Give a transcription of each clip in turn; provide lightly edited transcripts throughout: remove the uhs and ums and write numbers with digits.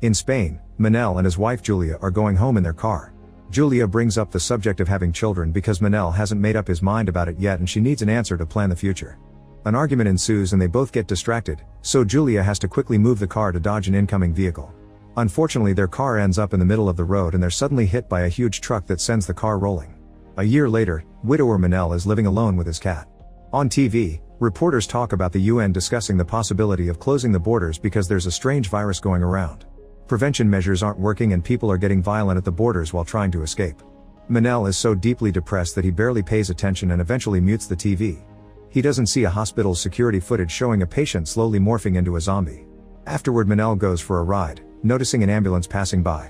In Spain, Manel and his wife Julia are going home in their car. Julia brings up the subject of having children because Manel hasn't made up his mind about it yet and she needs an answer to plan the future. An argument ensues and they both get distracted, so Julia has to quickly move the car to dodge an incoming vehicle. Unfortunately, their car ends up in the middle of the road and they're suddenly hit by a huge truck that sends the car rolling. A year later, widower Manel is living alone with his cat. On TV, reporters talk about the UN discussing the possibility of closing the borders because there's a strange virus going around. Prevention measures aren't working and people are getting violent at the borders while trying to escape. Manel is so deeply depressed that he barely pays attention and eventually mutes the TV. He doesn't see a hospital's security footage showing a patient slowly morphing into a zombie. Afterward, Manel goes for a ride, noticing an ambulance passing by.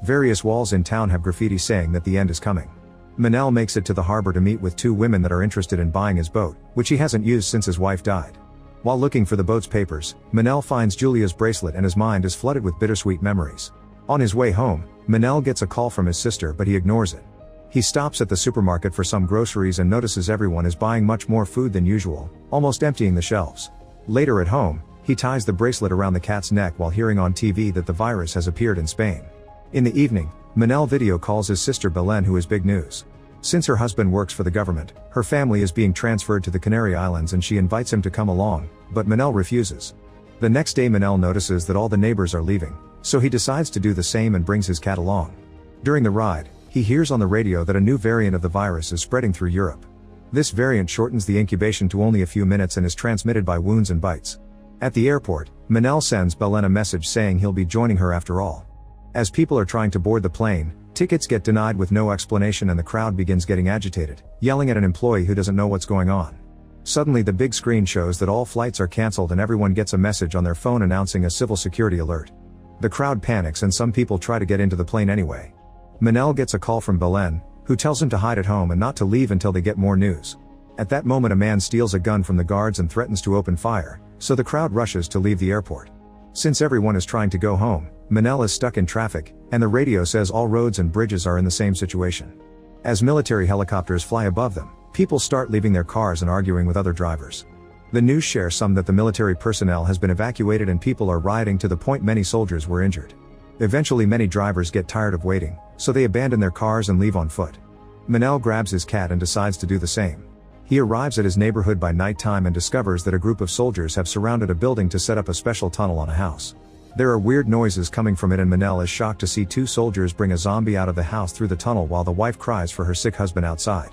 Various walls in town have graffiti saying that the end is coming. Manel makes it to the harbor to meet with two women that are interested in buying his boat, which he hasn't used since his wife died. While looking for the boat's papers, Manel finds Julia's bracelet and his mind is flooded with bittersweet memories. On his way home, Manel gets a call from his sister but he ignores it. He stops at the supermarket for some groceries and notices everyone is buying much more food than usual, almost emptying the shelves. Later at home, he ties the bracelet around the cat's neck while hearing on TV that the virus has appeared in Spain. In the evening, Manel video calls his sister Belen, who is big news. Since her husband works for the government, her family is being transferred to the Canary Islands and she invites him to come along, but Manel refuses. The next day Manel notices that all the neighbors are leaving, so he decides to do the same and brings his cat along. During the ride, he hears on the radio that a new variant of the virus is spreading through Europe. This variant shortens the incubation to only a few minutes and is transmitted by wounds and bites. At the airport, Manel sends Belen a message saying he'll be joining her after all. As people are trying to board the plane, tickets get denied with no explanation and the crowd begins getting agitated, yelling at an employee who doesn't know what's going on. Suddenly the big screen shows that all flights are cancelled and everyone gets a message on their phone announcing a civil security alert. The crowd panics and some people try to get into the plane anyway. Manel gets a call from Belen, who tells him to hide at home and not to leave until they get more news. At that moment a man steals a gun from the guards and threatens to open fire, so the crowd rushes to leave the airport. Since everyone is trying to go home, Manel is stuck in traffic, and the radio says all roads and bridges are in the same situation. As military helicopters fly above them, people start leaving their cars and arguing with other drivers. The news shares some that the military personnel has been evacuated and people are rioting to the point many soldiers were injured. Eventually many drivers get tired of waiting, so they abandon their cars and leave on foot. Manel grabs his cat and decides to do the same. He arrives at his neighborhood by nighttime and discovers that a group of soldiers have surrounded a building to set up a special tunnel on a house. There are weird noises coming from it and Manel is shocked to see two soldiers bring a zombie out of the house through the tunnel while the wife cries for her sick husband outside.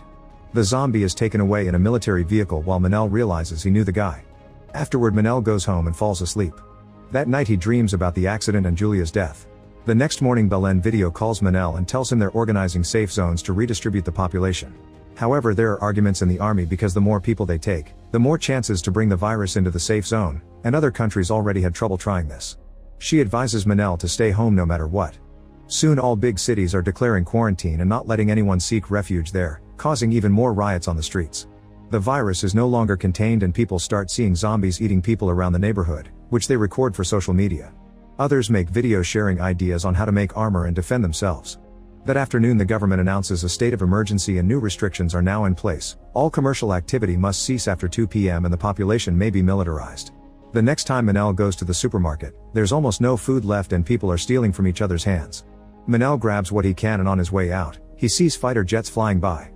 The zombie is taken away in a military vehicle while Manel realizes he knew the guy. Afterward Manel goes home and falls asleep. That night he dreams about the accident and Julia's death. The next morning Belen video calls Manel and tells him they're organizing safe zones to redistribute the population. However, there are arguments in the army because the more people they take, the more chances to bring the virus into the safe zone, and other countries already had trouble trying this. She advises Manel to stay home no matter what. Soon all big cities are declaring quarantine and not letting anyone seek refuge there, causing even more riots on the streets. The virus is no longer contained and people start seeing zombies eating people around the neighborhood, which they record for social media. Others make videos sharing ideas on how to make armor and defend themselves. That afternoon the government announces a state of emergency and new restrictions are now in place. All commercial activity must cease after 2 p.m. and the population may be militarized. The next time Manel goes to the supermarket, there's almost no food left and people are stealing from each other's hands. Manel grabs what he can and on his way out, he sees fighter jets flying by.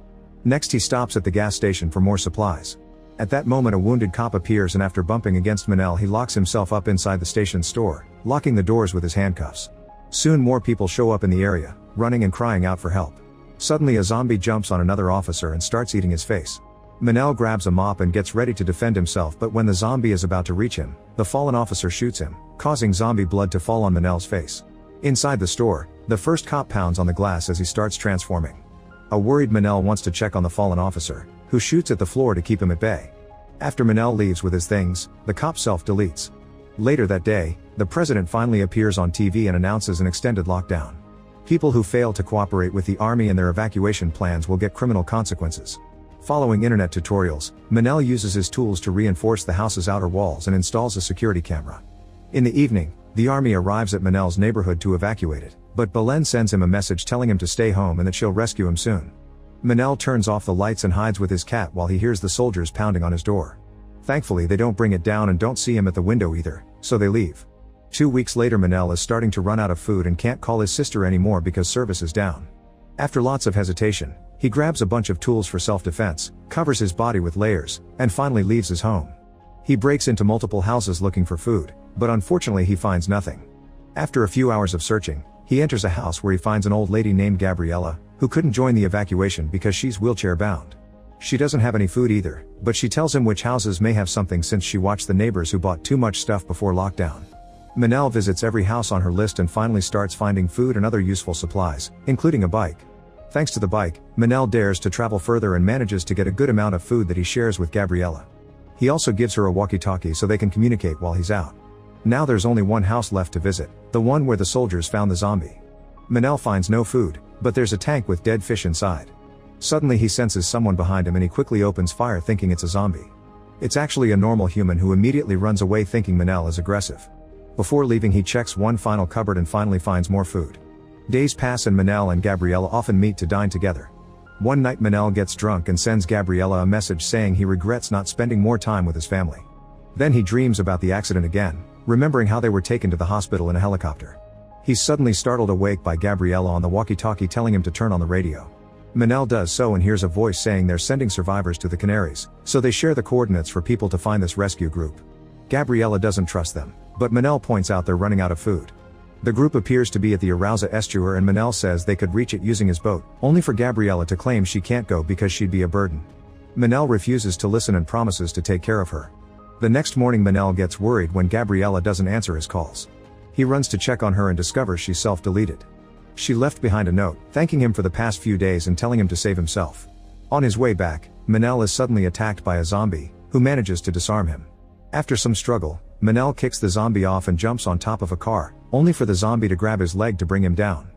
Next he stops at the gas station for more supplies. At that moment a wounded cop appears and after bumping against Manel he locks himself up inside the station's store, locking the doors with his handcuffs. Soon more people show up in the area, running and crying out for help. Suddenly a zombie jumps on another officer and starts eating his face. Manel grabs a mop and gets ready to defend himself, but when the zombie is about to reach him, the fallen officer shoots him, causing zombie blood to fall on Manel's face. Inside the store, the first cop pounds on the glass as he starts transforming. A worried Manel wants to check on the fallen officer, who shoots at the floor to keep him at bay. After Manel leaves with his things, the cop self-deletes. Later that day, the president finally appears on TV and announces an extended lockdown. People who fail to cooperate with the army and their evacuation plans will get criminal consequences. Following internet tutorials, Manel uses his tools to reinforce the house's outer walls and installs a security camera. In the evening, the army arrives at Manel's neighborhood to evacuate it, but Belen sends him a message telling him to stay home and that she'll rescue him soon. Manel turns off the lights and hides with his cat while he hears the soldiers pounding on his door. Thankfully they don't bring it down and don't see him at the window either, so they leave. 2 weeks later, Manel is starting to run out of food and can't call his sister anymore because service is down. After lots of hesitation, he grabs a bunch of tools for self-defense, covers his body with layers, and finally leaves his home. He breaks into multiple houses looking for food, but unfortunately he finds nothing. After a few hours of searching, he enters a house where he finds an old lady named Gabriella, who couldn't join the evacuation because she's wheelchair-bound. She doesn't have any food either, but she tells him which houses may have something since she watched the neighbors who bought too much stuff before lockdown. Manel visits every house on her list and finally starts finding food and other useful supplies, including a bike. Thanks to the bike, Manel dares to travel further and manages to get a good amount of food that he shares with Gabriella. He also gives her a walkie-talkie so they can communicate while he's out. Now there's only one house left to visit, the one where the soldiers found the zombie. Manel finds no food, but there's a tank with dead fish inside. Suddenly he senses someone behind him and he quickly opens fire thinking it's a zombie. It's actually a normal human who immediately runs away thinking Manel is aggressive. Before leaving he checks one final cupboard and finally finds more food. Days pass and Manel and Gabriella often meet to dine together. One night Manel gets drunk and sends Gabriella a message saying he regrets not spending more time with his family. Then he dreams about the accident again, remembering how they were taken to the hospital in a helicopter. He's suddenly startled awake by Gabriella on the walkie-talkie telling him to turn on the radio. Manel does so and hears a voice saying they're sending survivors to the Canaries, so they share the coordinates for people to find this rescue group. Gabriella doesn't trust them, but Manel points out they're running out of food. The group appears to be at the Arousa estuary and Manel says they could reach it using his boat, only for Gabriella to claim she can't go because she'd be a burden. Manel refuses to listen and promises to take care of her. The next morning Manel gets worried when Gabriella doesn't answer his calls. He runs to check on her and discovers she's self-deleted. She left behind a note, thanking him for the past few days and telling him to save himself. On his way back, Manel is suddenly attacked by a zombie, who manages to disarm him. After some struggle, Manel kicks the zombie off and jumps on top of a car, only for the zombie to grab his leg to bring him down.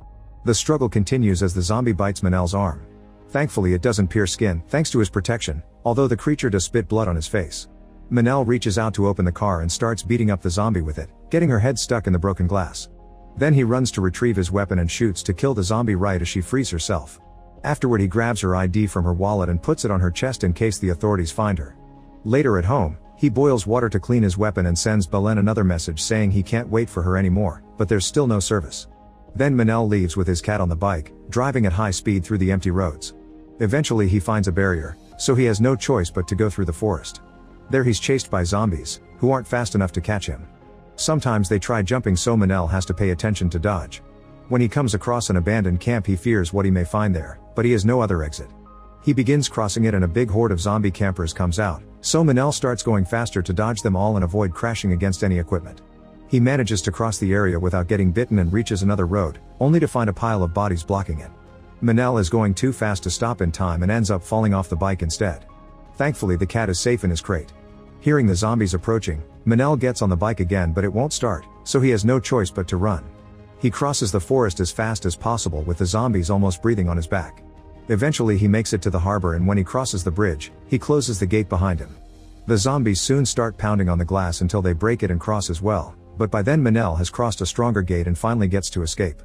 The struggle continues as the zombie bites Manel's arm. Thankfully it doesn't pierce skin, thanks to his protection, although the creature does spit blood on his face. Manel reaches out to open the car and starts beating up the zombie with it, getting her head stuck in the broken glass. Then he runs to retrieve his weapon and shoots to kill the zombie right as she frees herself. Afterward he grabs her ID from her wallet and puts it on her chest in case the authorities find her. Later at home, he boils water to clean his weapon and sends Belen another message saying he can't wait for her anymore, but there's still no service. Then Manel leaves with his cat on the bike, driving at high speed through the empty roads. Eventually he finds a barrier, so he has no choice but to go through the forest. There he's chased by zombies, who aren't fast enough to catch him. Sometimes they try jumping so Manel has to pay attention to dodge. When he comes across an abandoned camp he fears what he may find there, but he has no other exit. He begins crossing it and a big horde of zombie campers comes out, so Manel starts going faster to dodge them all and avoid crashing against any equipment. He manages to cross the area without getting bitten and reaches another road, only to find a pile of bodies blocking it. Manel is going too fast to stop in time and ends up falling off the bike instead. Thankfully the cat is safe in his crate. Hearing the zombies approaching, Manel gets on the bike again but it won't start, so he has no choice but to run. He crosses the forest as fast as possible with the zombies almost breathing on his back. Eventually he makes it to the harbor and when he crosses the bridge, he closes the gate behind him. The zombies soon start pounding on the glass until they break it and cross as well, but by then Manel has crossed a stronger gate and finally gets to escape.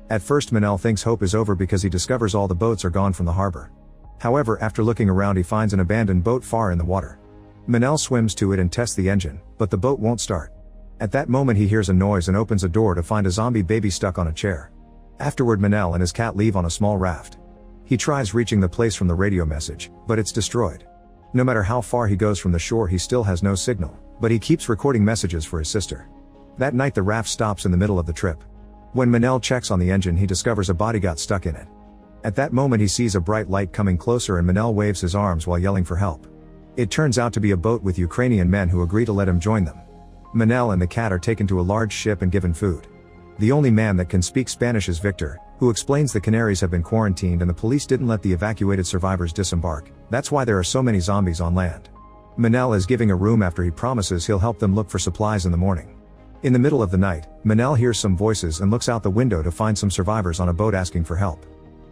At first Manel thinks hope is over because he discovers all the boats are gone from the harbor. However, after looking around he finds an abandoned boat far in the water. Manel swims to it and tests the engine, but the boat won't start. At that moment he hears a noise and opens a door to find a zombie baby stuck on a chair. Afterward Manel and his cat leave on a small raft. He tries reaching the place from the radio message, but it's destroyed. No matter how far he goes from the shore he still has no signal, but he keeps recording messages for his sister. That night the raft stops in the middle of the trip. When Manel checks on the engine he discovers a body got stuck in it. At that moment he sees a bright light coming closer and Manel waves his arms while yelling for help. It turns out to be a boat with Ukrainian men who agree to let him join them. Manel and the cat are taken to a large ship and given food. The only man that can speak Spanish is Victor, who explains the Canaries have been quarantined and the police didn't let the evacuated survivors disembark, that's why there are so many zombies on land. Manel is giving a room after he promises he'll help them look for supplies in the morning. In the middle of the night, Manel hears some voices and looks out the window to find some survivors on a boat asking for help.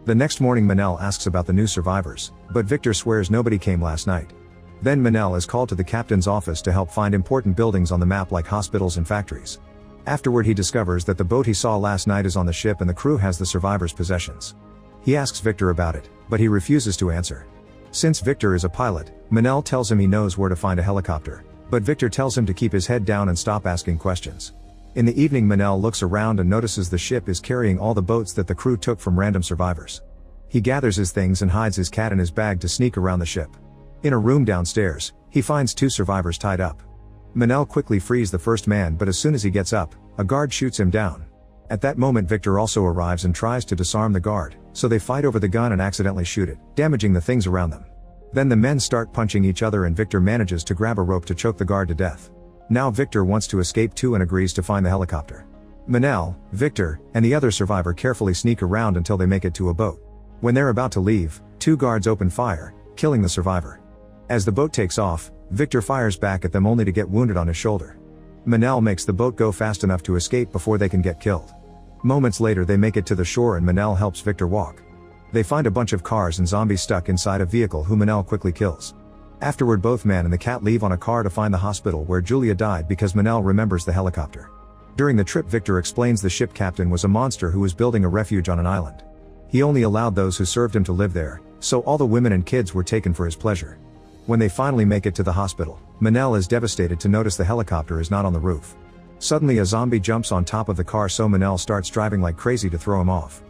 The next morning Manel asks about the new survivors, but Victor swears nobody came last night. Then Manel is called to the captain's office to help find important buildings on the map like hospitals and factories. Afterward he discovers that the boat he saw last night is on the ship and the crew has the survivors' possessions. He asks Victor about it, but he refuses to answer. Since Victor is a pilot, Manel tells him he knows where to find a helicopter, but Victor tells him to keep his head down and stop asking questions. In the evening, Manel looks around and notices the ship is carrying all the boats that the crew took from random survivors. He gathers his things and hides his cat in his bag to sneak around the ship. In a room downstairs, he finds 2 survivors tied up. Manel quickly frees the first man, but as soon as he gets up, a guard shoots him down. At that moment, Victor also arrives and tries to disarm the guard, so they fight over the gun and accidentally shoot it, damaging the things around them. Then the men start punching each other and Victor manages to grab a rope to choke the guard to death. Now Victor wants to escape too and agrees to find the helicopter. Manel, Victor, and the other survivor carefully sneak around until they make it to a boat. When they're about to leave, 2 guards open fire, killing the survivor. As the boat takes off, Victor fires back at them only to get wounded on his shoulder. Manel makes the boat go fast enough to escape before they can get killed. Moments later they make it to the shore and Manel helps Victor walk. They find a bunch of cars and zombies stuck inside a vehicle who Manel quickly kills. Afterward, both man and the cat leave on a car to find the hospital where Julia died because Manel remembers the helicopter. During the trip, Victor explains the ship captain was a monster who was building a refuge on an island. He only allowed those who served him to live there, so all the women and kids were taken for his pleasure. When they finally make it to the hospital, Manel is devastated to notice the helicopter is not on the roof. Suddenly a zombie jumps on top of the car, so Manel starts driving like crazy to throw him off.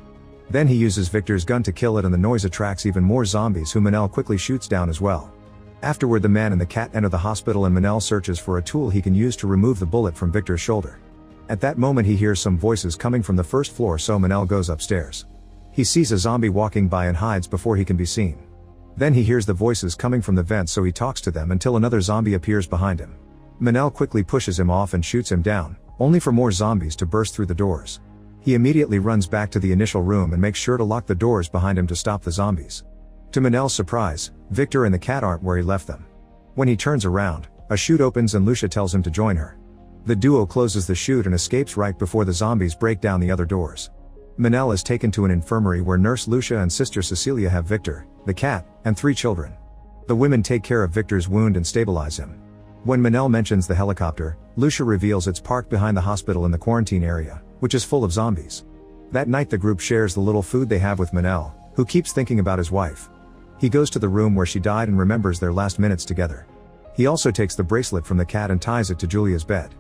Then he uses Victor's gun to kill it and the noise attracts even more zombies who Manel quickly shoots down as well. Afterward, the man and the cat enter the hospital and Manel searches for a tool he can use to remove the bullet from Victor's shoulder. At that moment he hears some voices coming from the first floor, so Manel goes upstairs. He sees a zombie walking by and hides before he can be seen. Then he hears the voices coming from the vents, so he talks to them until another zombie appears behind him. Manel quickly pushes him off and shoots him down, only for more zombies to burst through the doors. He immediately runs back to the initial room and makes sure to lock the doors behind him to stop the zombies. To Manel's surprise, Victor and the cat aren't where he left them. When he turns around, a chute opens and Lucia tells him to join her. The duo closes the chute and escapes right before the zombies break down the other doors. Manel is taken to an infirmary where Nurse Lucia and Sister Cecilia have Victor, the cat, and 3 children. The women take care of Victor's wound and stabilize him. When Manel mentions the helicopter, Lucia reveals it's parked behind the hospital in the quarantine area, which is full of zombies. That night the group shares the little food they have with Manel, who keeps thinking about his wife. He goes to the room where she died and remembers their last minutes together. He also takes the bracelet from the cat and ties it to Julia's bed.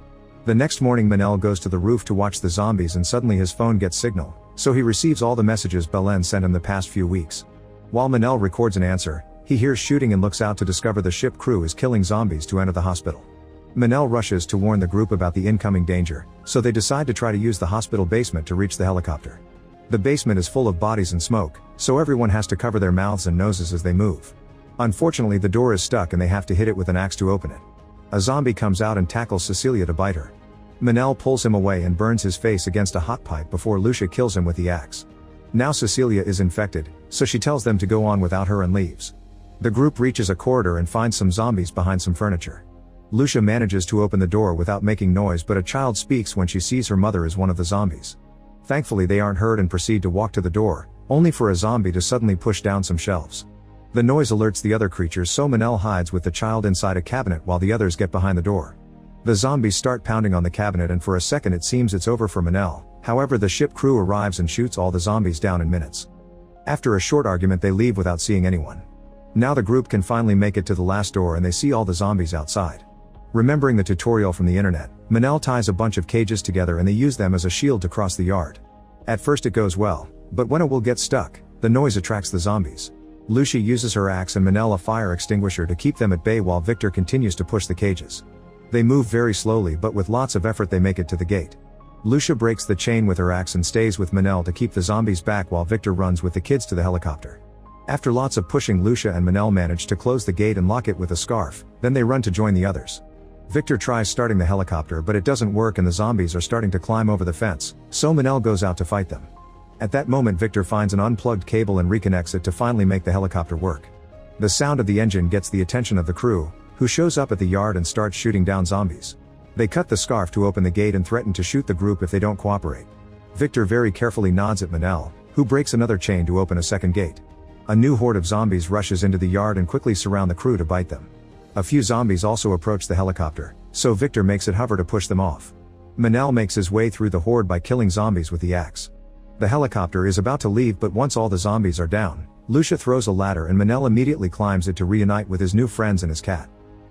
The next morning Manel goes to the roof to watch the zombies and suddenly his phone gets signal, so he receives all the messages Belen sent him the past few weeks. While Manel records an answer, he hears shooting and looks out to discover the ship crew is killing zombies to enter the hospital. Manel rushes to warn the group about the incoming danger, so they decide to try to use the hospital basement to reach the helicopter. The basement is full of bodies and smoke, so everyone has to cover their mouths and noses as they move. Unfortunately, the door is stuck and they have to hit it with an axe to open it. A zombie comes out and tackles Cecilia to bite her. Manel pulls him away and burns his face against a hot pipe before Lucia kills him with the axe. Now Cecilia is infected, so she tells them to go on without her and leaves. The group reaches a corridor and finds some zombies behind some furniture. Lucia manages to open the door without making noise, but a child speaks when she sees her mother as one of the zombies. Thankfully they aren't heard and proceed to walk to the door, only for a zombie to suddenly push down some shelves. The noise alerts the other creatures, so Manel hides with the child inside a cabinet while the others get behind the door. The zombies start pounding on the cabinet and for a second it seems it's over for Manel, however the ship crew arrives and shoots all the zombies down in minutes. After a short argument they leave without seeing anyone. Now the group can finally make it to the last door and they see all the zombies outside. Remembering the tutorial from the internet, Manel ties a bunch of cages together and they use them as a shield to cross the yard. At first it goes well, but when it will get stuck, the noise attracts the zombies. Lucia uses her axe and Manel a fire extinguisher to keep them at bay while Victor continues to push the cages. They move very slowly, but with lots of effort they make it to the gate. Lucia breaks the chain with her axe and stays with Manel to keep the zombies back while Victor runs with the kids to the helicopter. After lots of pushing, Lucia and Manel manage to close the gate and lock it with a scarf, then they run to join the others. Victor tries starting the helicopter but it doesn't work and the zombies are starting to climb over the fence, so Manel goes out to fight them. At that moment Victor finds an unplugged cable and reconnects it to finally make the helicopter work. The sound of the engine gets the attention of the crew, who shows up at the yard and starts shooting down zombies. They cut the scarf to open the gate and threaten to shoot the group if they don't cooperate. Victor very carefully nods at Manel, who breaks another chain to open a second gate. A new horde of zombies rushes into the yard and quickly surround the crew to bite them. A few zombies also approach the helicopter, so Victor makes it hover to push them off. Manel makes his way through the horde by killing zombies with the axe. The helicopter is about to leave, but once all the zombies are down, Lucia throws a ladder and Manel immediately climbs it to reunite with his new friends and his cat.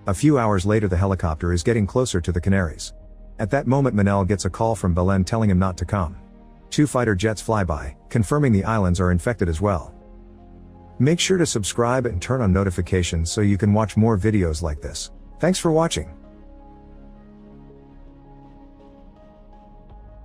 A few hours later the helicopter is getting closer to the Canaries. At that moment Manel gets a call from Belen telling him not to come. 2 fighter jets fly by, confirming the islands are infected as well. Make sure to subscribe and turn on notifications so you can watch more videos like this. Thanks for watching.